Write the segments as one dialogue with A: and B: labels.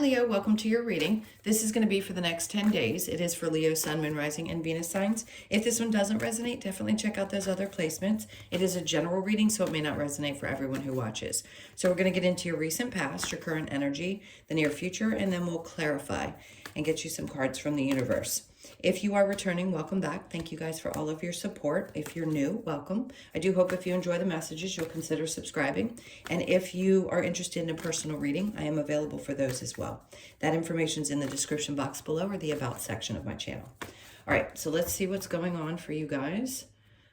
A: Leo, welcome to your reading. This is going to be for the next 10 days. It is for Leo, Sun, Moon, Rising, and Venus signs. If this one doesn't resonate, definitely check out those other placements. It is a general reading, so it may not resonate for everyone who watches. So we're going to get into your recent past, your current energy, the near future, and then we'll clarify and get you some cards from the universe. If you are returning, welcome back. Thank you guys for all of your support. If you're new, welcome. I do hope if you enjoy the messages, you'll consider subscribing. And if you are interested in a personal reading, I am available for those as well. That information is in the description box below or the About section of my channel. All right, so let's see what's going on for you guys.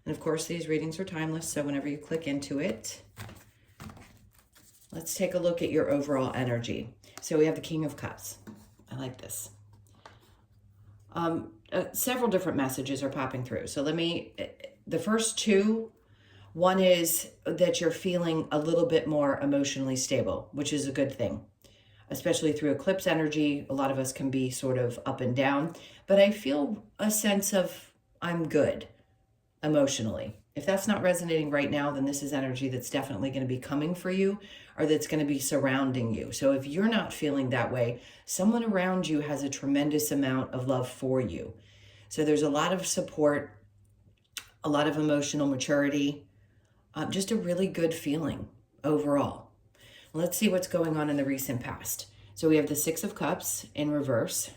A: And of course, these readings are timeless, so whenever you click into it, let's take a look at your overall energy. So we have the King of Cups. I like this. Several different messages are popping through. So the first two, one is that you're feeling a little bit more emotionally stable, which is a good thing, especially through eclipse energy. A lot of us can be sort of up and down, but I feel a sense of I'm good emotionally. If that's not resonating right now, then this is energy that's definitely going to be coming for you or that's going to be surrounding you. So if you're not feeling that way, someone around you has a tremendous amount of love for you. So there's a lot of support, a lot of emotional maturity, just a really good feeling overall. Let's see what's going on in the recent past. So we have the Six of Cups in reverse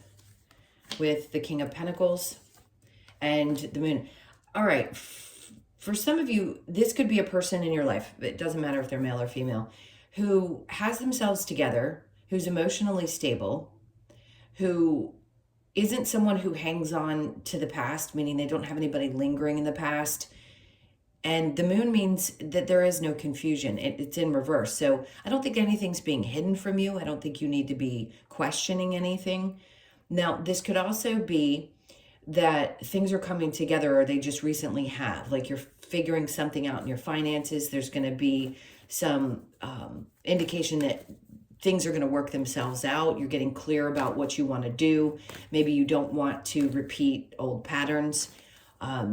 A: with the King of Pentacles and the Moon. All right. For some of you, this could be a person in your life, it doesn't matter if they're male or female, who has themselves together, who's emotionally stable, who isn't someone who hangs on to the past, meaning they don't have anybody lingering in the past. And the moon means that there is no confusion. It's in reverse. So I don't think anything's being hidden from you. I don't think you need to be questioning anything. Now, this could also be that things are coming together or they just recently have, like you're figuring something out in your finances. There's going to be some indication that things are going to work themselves out. You're getting clear about what you want to do. Maybe you don't want to repeat old patterns.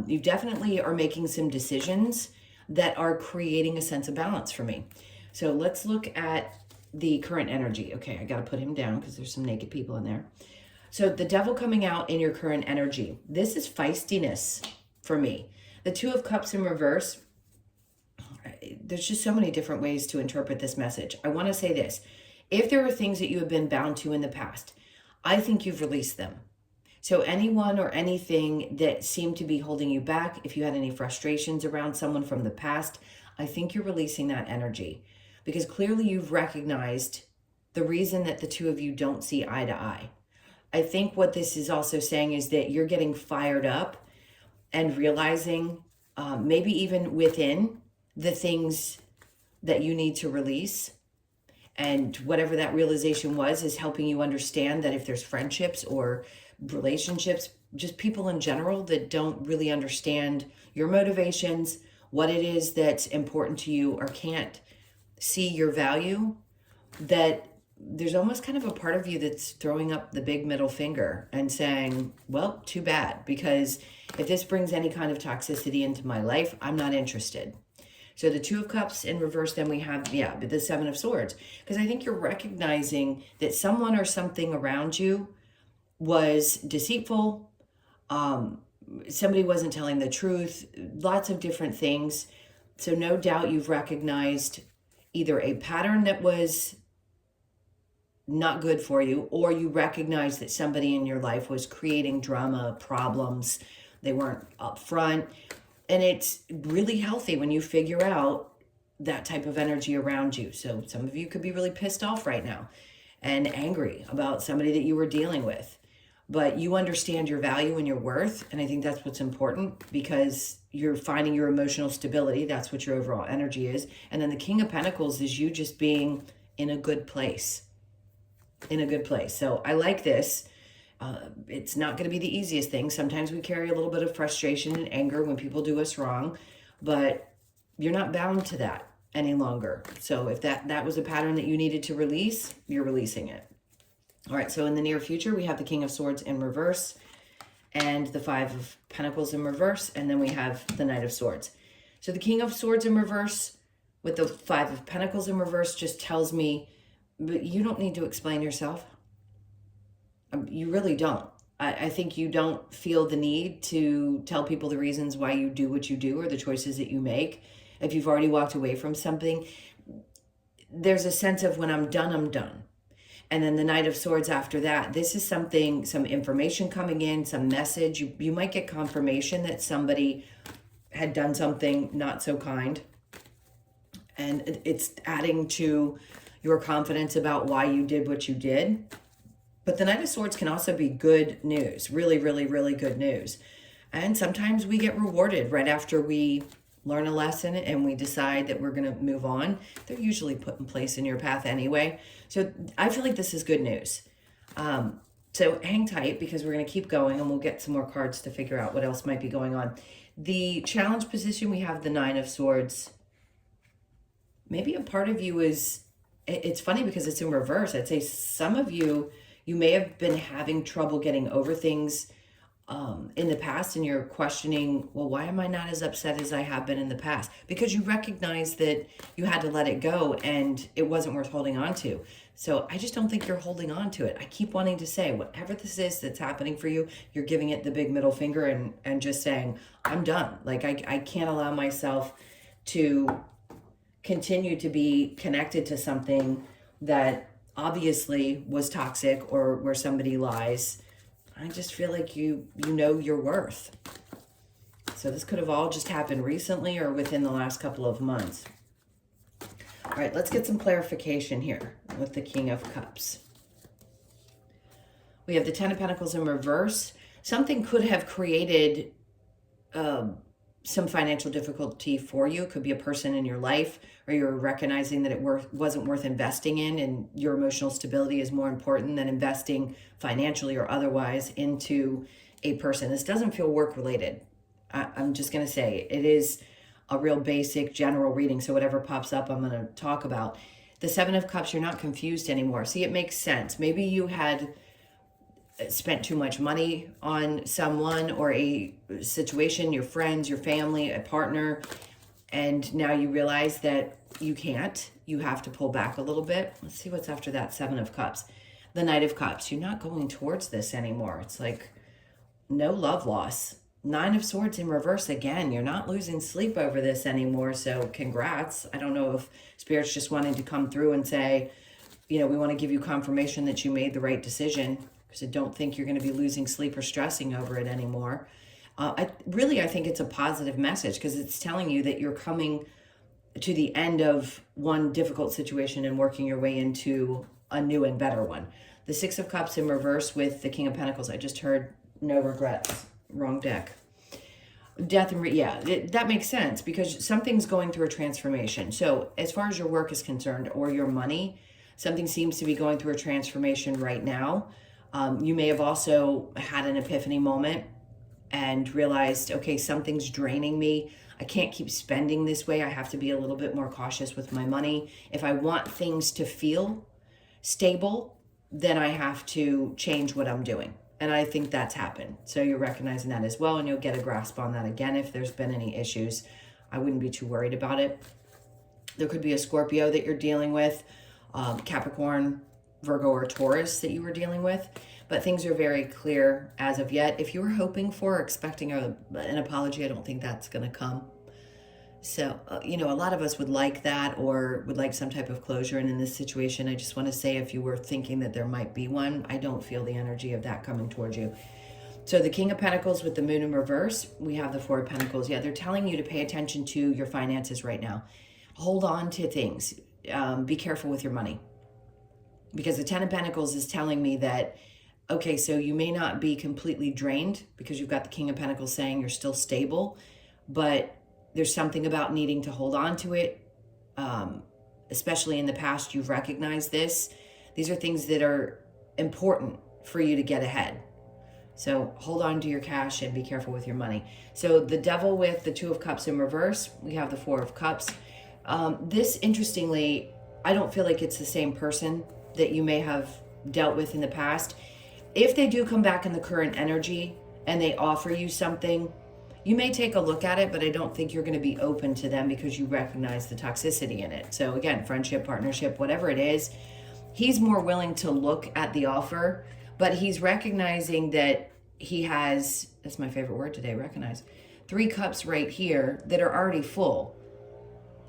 A: You definitely are making some decisions that are creating a sense of balance for me. So let's look at the current energy. Okay, I got to put him down because there's some naked people in there. So the Devil coming out in your current energy. This is feistiness for me. The Two of Cups in reverse. There's just so many different ways to interpret this message. I want to say this. If there are things that you have been bound to in the past, I think you've released them. So anyone or anything that seemed to be holding you back, if you had any frustrations around someone from the past, I think you're releasing that energy. Because clearly you've recognized the reason that the two of you don't see eye to eye. I think what this is also saying is that you're getting fired up and realizing maybe even within the things that you need to release. And whatever that realization was is helping you understand that if there's friendships or relationships, just people in general that don't really understand your motivations, what it is that's important to you or can't see your value, that there's almost kind of a part of you that's throwing up the big middle finger and saying, well, too bad, because if this brings any kind of toxicity into my life, I'm not interested. So the Two of Cups in reverse, then we have, the Seven of Swords. Because I think you're recognizing that someone or something around you was deceitful. Somebody wasn't telling the truth, lots of different things. So no doubt you've recognized either a pattern that was not good for you, or you recognize that somebody in your life was creating drama, problems. They weren't upfront. And it's really healthy when you figure out that type of energy around you. So some of you could be really pissed off right now and angry about somebody that you were dealing with. But you understand your value and your worth. And I think that's what's important, because you're finding your emotional stability. That's what your overall energy is. And then the King of Pentacles is you just being in a good place. In a good place. So I like this. It's not going to be the easiest thing. Sometimes we carry a little bit of frustration and anger when people do us wrong, but you're not bound to that any longer. So if that was a pattern that you needed to release, you're releasing it. All right, so in the near future, we have the King of Swords in reverse and the Five of Pentacles in reverse, and then we have the Knight of Swords. So the King of Swords in reverse with the Five of Pentacles in reverse just tells me, but you don't need to explain yourself. You really don't. I think you don't feel the need to tell people the reasons why you do what you do or the choices that you make. If you've already walked away from something, there's a sense of when I'm done, I'm done. And then the Knight of Swords after that, this is something, some information coming in, some message. You might get confirmation that somebody had done something not so kind. And it's adding to your confidence about why you did what you did. But the Knight of Swords can also be good news, really, really, really good news. And sometimes we get rewarded right after we learn a lesson and we decide that we're going to move on. They're usually put in place in your path anyway. So I feel like this is good news. So hang tight because we're going to keep going and we'll get some more cards to figure out what else might be going on. The challenge position, we have the Nine of Swords. Maybe a part of you is, it's funny because it's in reverse. I'd say some of you, you may have been having trouble getting over things in the past, and you're questioning, well, why am I not as upset as I have been in the past? Because you recognize that you had to let it go and it wasn't worth holding on to. So I just don't think you're holding on to it. I keep wanting to say, whatever this is that's happening for you, you're giving it the big middle finger and just saying, I'm done. Like I can't allow myself to continue to be connected to something that obviously was toxic or where somebody lies. I just feel like you know your worth. So this could have all just happened recently or within the last couple of months. All right, let's get some clarification here with the King of Cups. We have the Ten of Pentacles in reverse. Something could have created some financial difficulty for you. It could be a person in your life, or you're recognizing that it wasn't worth investing in, and your emotional stability is more important than investing financially or otherwise into a person. This doesn't feel work related. I'm just going to say it is a real basic general reading. So whatever pops up, I'm going to talk about. The Seven of Cups, you're not confused anymore. See, it makes sense. Maybe you had spent too much money on someone or a situation, your friends, your family, a partner, and now you realize that you can't. You have to pull back a little bit. Let's see what's after that Seven of Cups. The Knight of Cups, you're not going towards this anymore. It's like no love loss. Nine of Swords in reverse again. You're not losing sleep over this anymore, so congrats. I don't know if Spirit's just wanting to come through and say, you know, we want to give you confirmation that you made the right decision, because I don't think you're going to be losing sleep or stressing over it anymore. I think it's a positive message because it's telling you that you're coming to the end of one difficult situation and working your way into a new and better one. The Six of Cups in reverse with the King of Pentacles. I just heard no regrets. Wrong deck. Death and that makes sense because something's going through a transformation. So as far as your work is concerned or your money, something seems to be going through a transformation right now. You may have also had an epiphany moment and realized, okay, something's draining me. I can't keep spending this way. I have to be a little bit more cautious with my money. If I want things to feel stable, then I have to change what I'm doing. And I think that's happened. So you're recognizing that as well, and you'll get a grasp on that again if there's been any issues. I wouldn't be too worried about it. There could be a Scorpio that you're dealing with, Capricorn, Virgo, or Taurus that you were dealing with. But things are very clear as of yet. If you were hoping for or expecting an apology, I don't think that's going to come. So, a lot of us would like that or would like some type of closure. And in this situation, I just want to say if you were thinking that there might be one, I don't feel the energy of that coming towards you. So the King of Pentacles with the Moon in reverse, we have the Four of Pentacles. Yeah, they're telling you to pay attention to your finances right now. Hold on to things. Be careful with your money. Because the Ten of Pentacles is telling me that, okay, so you may not be completely drained because you've got the King of Pentacles saying you're still stable, but there's something about needing to hold on to it, especially in the past you've recognized this. These are things that are important for you to get ahead. So hold on to your cash and be careful with your money. So the Devil with the Two of Cups in reverse, we have the Four of Cups. This, interestingly, I don't feel like it's the same person that you may have dealt with in the past. If they do come back in the current energy and they offer you something, you may take a look at it, but I don't think you're going to be open to them because you recognize the toxicity in it. So again, friendship, partnership, whatever it is, he's more willing to look at the offer, But he's recognizing that he has, that's my favorite word today, recognize, 3 cups right here that are already full.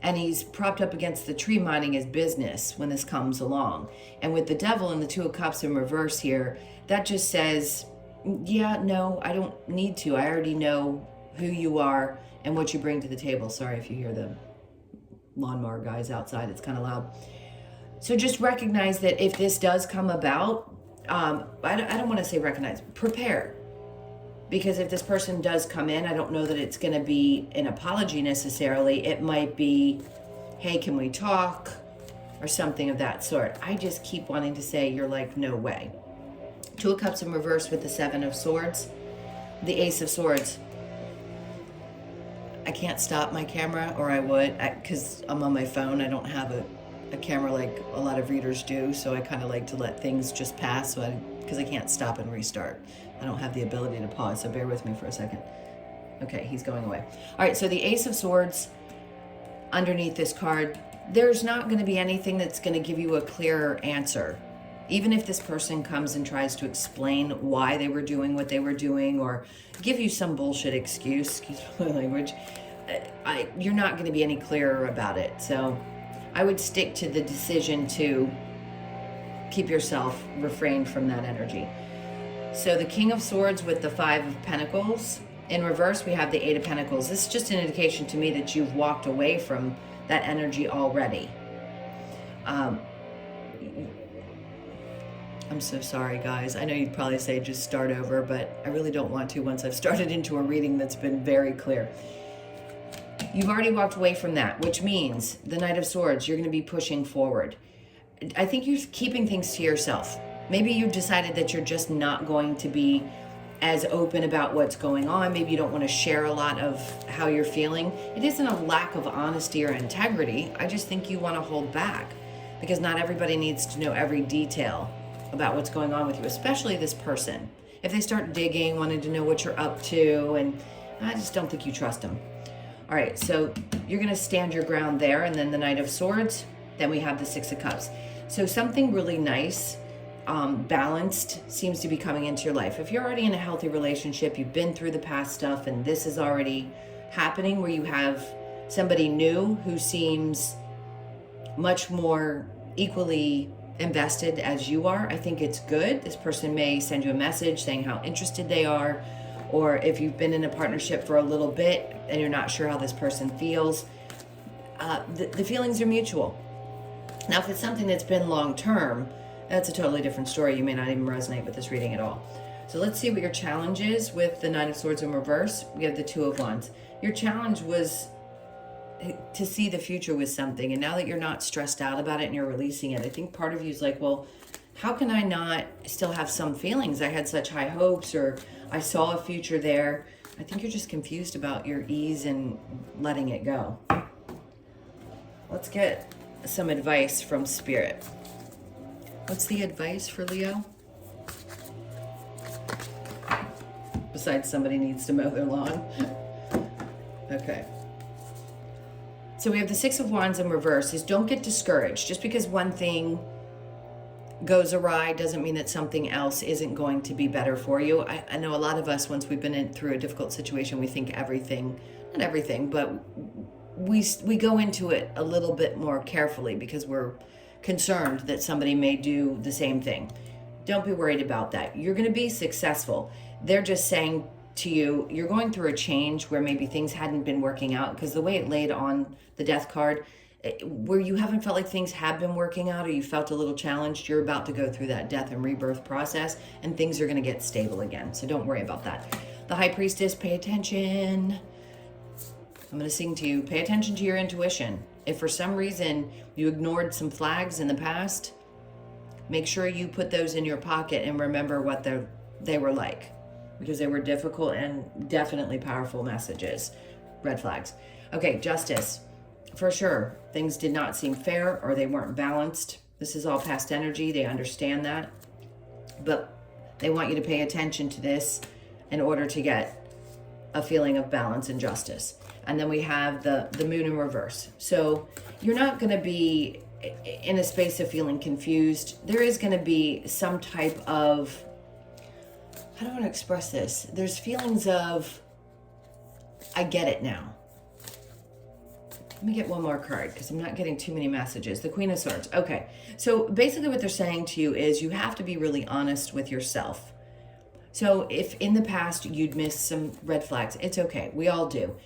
A: And he's propped up against the tree minding his business when this comes along. And with the devil and the 2 of cups in reverse here, that just says, yeah, no, I don't need to. I already know who you are and what you bring to the table. Sorry if you hear the lawnmower guys outside. It's kind of loud. So just recognize that if this does come about, I don't want to say recognize, prepare. Because if this person does come in, I don't know that it's going to be an apology necessarily. It might be, hey, can we talk? Or something of that sort. I just keep wanting to say, you're like, no way. 2 of Cups in reverse with the 7 of Swords. The Ace of Swords. I can't stop my camera, or I would, because I'm on my phone. I don't have a camera like a lot of readers do, so I kind of like to let things just pass, because I can't stop and restart. I don't have the ability to pause, so bear with me for a second. Okay, he's going away. All right, so the Ace of Swords underneath this card, there's not going to be anything that's going to give you a clearer answer. Even if this person comes and tries to explain why they were doing what they were doing, or give you some bullshit excuse, excuse my language, you're not going to be any clearer about it. So I would stick to the decision to keep yourself refrained from that energy. So the King of Swords with the 5 of Pentacles. In reverse, we have the 8 of Pentacles. This is just an indication to me that you've walked away from that energy already. I'm so sorry, guys. I know you'd probably say just start over, but I really don't want to once I've started into a reading that's been very clear. You've already walked away from that, which means the Knight of Swords, you're going to be pushing forward. I think you're keeping things to yourself. Maybe you've decided that you're just not going to be as open about what's going on. Maybe you don't want to share a lot of how you're feeling. It isn't a lack of honesty or integrity. I just think you want to hold back, because not everybody needs to know every detail about what's going on with you, especially this person. If they start digging, wanting to know what you're up to, and I just don't think you trust them. All right, so you're going to stand your ground there, and then the Knight of Swords, then we have the 6 of Cups. So something really nice, balanced, seems to be coming into your life. If you're already in a healthy relationship, you've been through the past stuff, and this is already happening where you have somebody new who seems much more equally invested as you are, I think it's good. This person may send you a message saying how interested they are, or if you've been in a partnership for a little bit and you're not sure how this person feels, the feelings are mutual. Now, if it's something that's been long-term, that's a totally different story. You may not even resonate with this reading at all. So let's see what your challenge is with the Nine of Swords in reverse. We have the 2 of Wands. Your challenge was to see the future with something, and now that you're not stressed out about it and you're releasing it, I think part of you is like, well, how can I not still have some feelings? I had such high hopes, or I saw a future there. I think you're just confused about your ease and letting it go. Let's get some advice from Spirit. What's the advice for Leo? Besides, somebody needs to mow their lawn. Okay. So we have the 6 of Wands in reverse. Is don't get discouraged. Just because one thing goes awry doesn't mean that something else isn't going to be better for you. I know a lot of us, once we've been through a difficult situation, we think everything, not everything, but we go into it a little bit more carefully because we're concerned that somebody may do the same thing. Don't be worried about that. You're going to be successful. They're just saying to you, you're going through a change where maybe things hadn't been working out, because the way it laid on the Death card, where you haven't felt like things have been working out, or you felt a little challenged, you're about to go through that death and rebirth process, and things are going to get stable again. So don't worry about that. The High Priestess, pay attention. I'm going to sing to you. Pay attention to your intuition. If for some reason you ignored some flags in the past, make sure you put those in your pocket and remember what they were like, because they were difficult and definitely powerful messages. Red flags. Okay, Justice. For sure, things did not seem fair, or they weren't balanced. This is all past energy. They understand that. But they want you to pay attention to this in order to get a feeling of balance and justice. And then we have the Moon in reverse. So you're not going to be in a space of feeling confused. There is going to be some type of how do I want to express this? There's feelings of, I get it now. Let me get one more card because I'm not getting too many messages. The Queen of Swords. Okay. So basically what they're saying to you is you have to be really honest with yourself. So if in the past you'd missed some red flags, it's okay. We all do.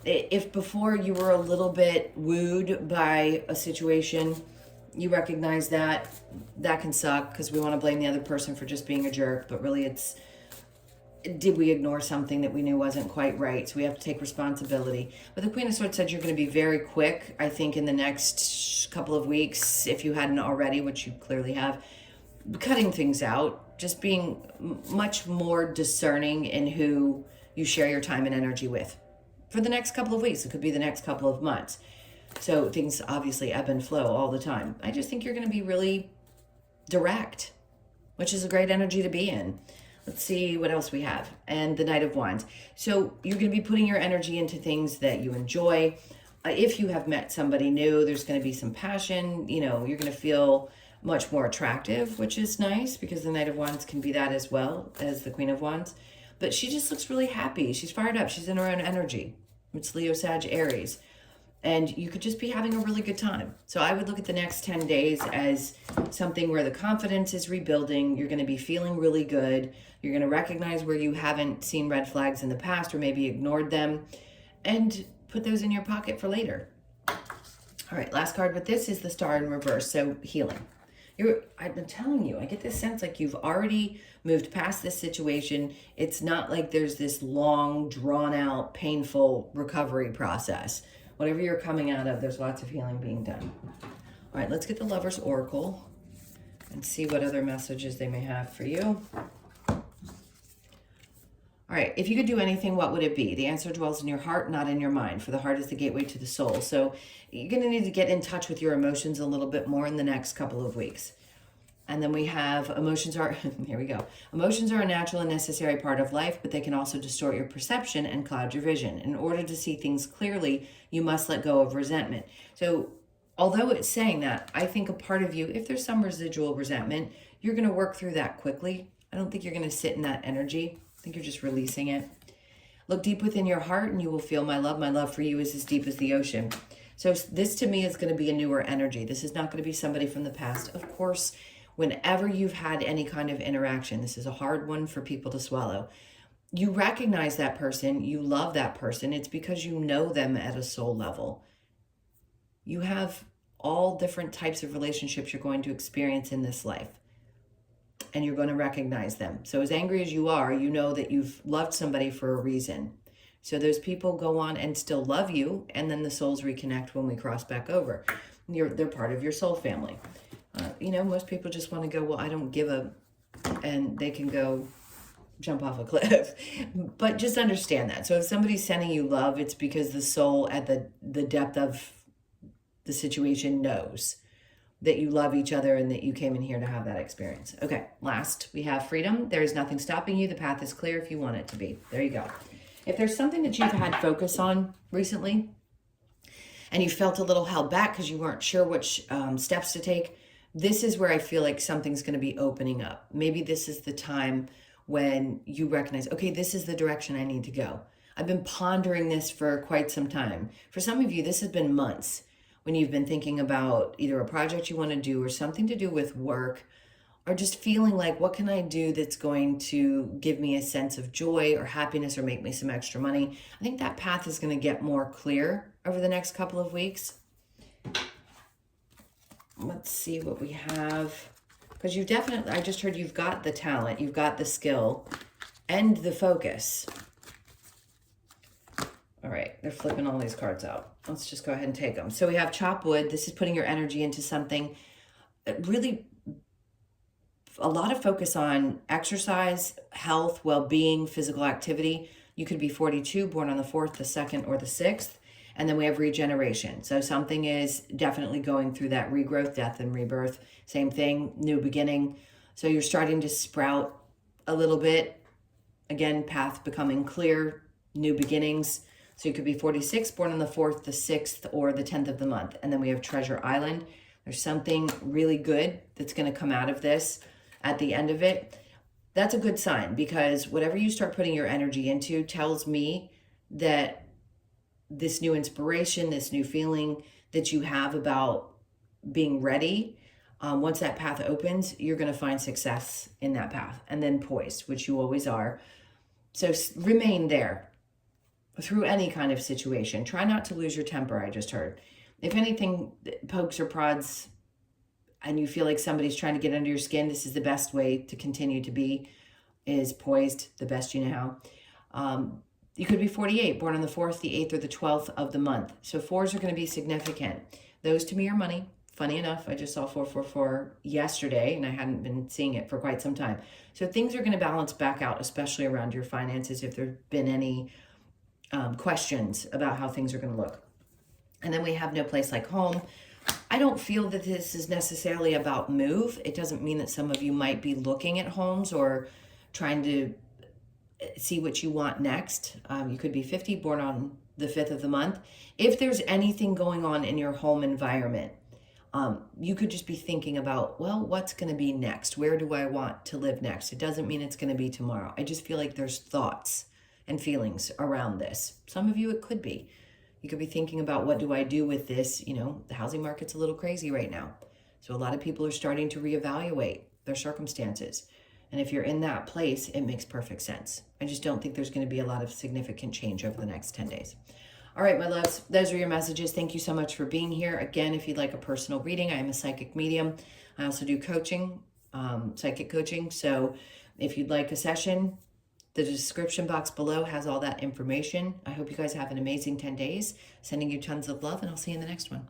A: If before you were a little bit wooed by a situation, you recognize that can suck because we want to blame the other person for just being a jerk, but really it's, did we ignore something that we knew wasn't quite right? So we have to take responsibility. But the Queen of Swords said you're going to be very quick, I think, in the next couple of weeks, if you hadn't already, which you clearly have, cutting things out, just being much more discerning in who you share your time and energy with. For the next couple of weeks, it could be the next couple of months. So things obviously ebb and flow all the time. I just think you're going to be really direct, which is a great energy to be in. Let's see what else we have. And the Knight of Wands. So you're going to be putting your energy into things that you enjoy. If you have met somebody new, there's going to be some passion. You know, you're going to feel much more attractive, which is nice because the Knight of Wands can be that as well as the Queen of Wands. But she just looks really happy. She's fired up. She's in her own energy. It's Leo, Sag, Aries. And you could just be having a really good time. So I would look at the next 10 days as something where the confidence is rebuilding. You're going to be feeling really good. You're going to recognize where you haven't seen red flags in the past or maybe ignored them and put those in your pocket for later. All right, last card with this is the Star in reverse. So healing. I've been telling you, I get this sense like you've already moved past this situation. It's not like there's this long, drawn out, painful recovery process. Whatever you're coming out of, there's lots of healing being done. All right, let's get the Lover's Oracle and see what other messages they may have for you. All right, if you could do anything, what would it be? The answer dwells in your heart, not in your mind, for the heart is the gateway to the soul. So you're going to need to get in touch with your emotions a little bit more in the next couple of weeks. And then we have emotions are, here we go. Emotions are a natural and necessary part of life, but they can also distort your perception and cloud your vision. In order to see things clearly, you must let go of resentment. So although it's saying that, I think a part of you, if there's some residual resentment, you're going to work through that quickly. I don't think you're going to sit in that energy. I think you're just releasing it. Look deep within your heart and you will feel my love. My love for you is as deep as the ocean. So this to me is going to be a newer energy. This is not going to be somebody from the past. Of course, whenever you've had any kind of interaction, this is a hard one for people to swallow. You recognize that person, you love that person. It's because you know them at a soul level. You have all different types of relationships you're going to experience in this life. And you're going to recognize them. So as angry as you are, you know that you've loved somebody for a reason. So those people go on and still love you, and then the souls reconnect when we cross back over. They're part of your soul family. You know, most people just want to go, well, I don't give a, and they can go jump off a cliff. But just understand that. So if somebody's sending you love, it's because the soul at the depth of the situation knows that you love each other and that you came in here to have that experience. Okay, last, we have freedom. There is nothing stopping you. The path is clear if you want it to be. There you go. If there's something that you've had focus on recently and you felt a little held back because you weren't sure which steps to take, this is where I feel like something's going to be opening up. Maybe this is the time when you recognize, okay, this is the direction I need to go. I've been pondering this for quite some time. For some of you, this has been months when you've been thinking about either a project you want to do or something to do with work, or just feeling like, what can I do that's going to give me a sense of joy or happiness or make me some extra money? I think that path is going to get more clear over the next couple of weeks. Let's see what we have. Because you've definitely, I just heard you've got the talent, you've got the skill, and the focus. All right, they're flipping all these cards out. Let's just go ahead and take them. So we have chop wood. This is putting your energy into something really, a lot of focus on exercise, health, well-being, physical activity. You could be 42, born on the 4th, the 2nd, or the 6th. And then we have regeneration. So something is definitely going through that regrowth, death, and rebirth. Same thing, new beginning. So you're starting to sprout a little bit. Again, path becoming clear, new beginnings. So you could be 46, born on the 4th, the 6th, or the 10th of the month. And then we have Treasure Island. There's something really good that's going to come out of this at the end of it. That's a good sign, because whatever you start putting your energy into tells me that this new inspiration, this new feeling that you have about being ready, once that path opens, you're going to find success in that path, and then poised, which you always are. So remain there through any kind of situation. Try not to lose your temper, I just heard. If anything pokes or prods and you feel like somebody's trying to get under your skin, this is the best way to continue to be, is poised the best you know how. You could be 48, born on the 4th, the 8th, or the 12th of the month. So 4s are going to be significant. Those to me are money. Funny enough, I just saw 444 yesterday, and I hadn't been seeing it for quite some time. So things are going to balance back out, especially around your finances, if there have been any questions about how things are going to look. And then we have no place like home. I don't feel that this is necessarily about move. It doesn't mean that some of you might be looking at homes or trying to see what you want next. You could be 50, born on the 5th of the month. If there's anything going on in your home environment, you could just be thinking about, well, what's going to be next? Where do I want to live next? It doesn't mean it's going to be tomorrow. I just feel like there's thoughts and feelings around this. Some of you, it could be. You could be thinking about, what do I do with this? You know, the housing market's a little crazy right now. So a lot of people are starting to reevaluate their circumstances. And if you're in that place, it makes perfect sense. I just don't think there's going to be a lot of significant change over the next 10 days. All right, my loves, those are your messages. Thank you so much for being here. Again, if you'd like a personal reading, I am a psychic medium. I also do coaching, psychic coaching. So if you'd like a session, the description box below has all that information. I hope you guys have an amazing 10 days. Sending you tons of love, and I'll see you in the next one.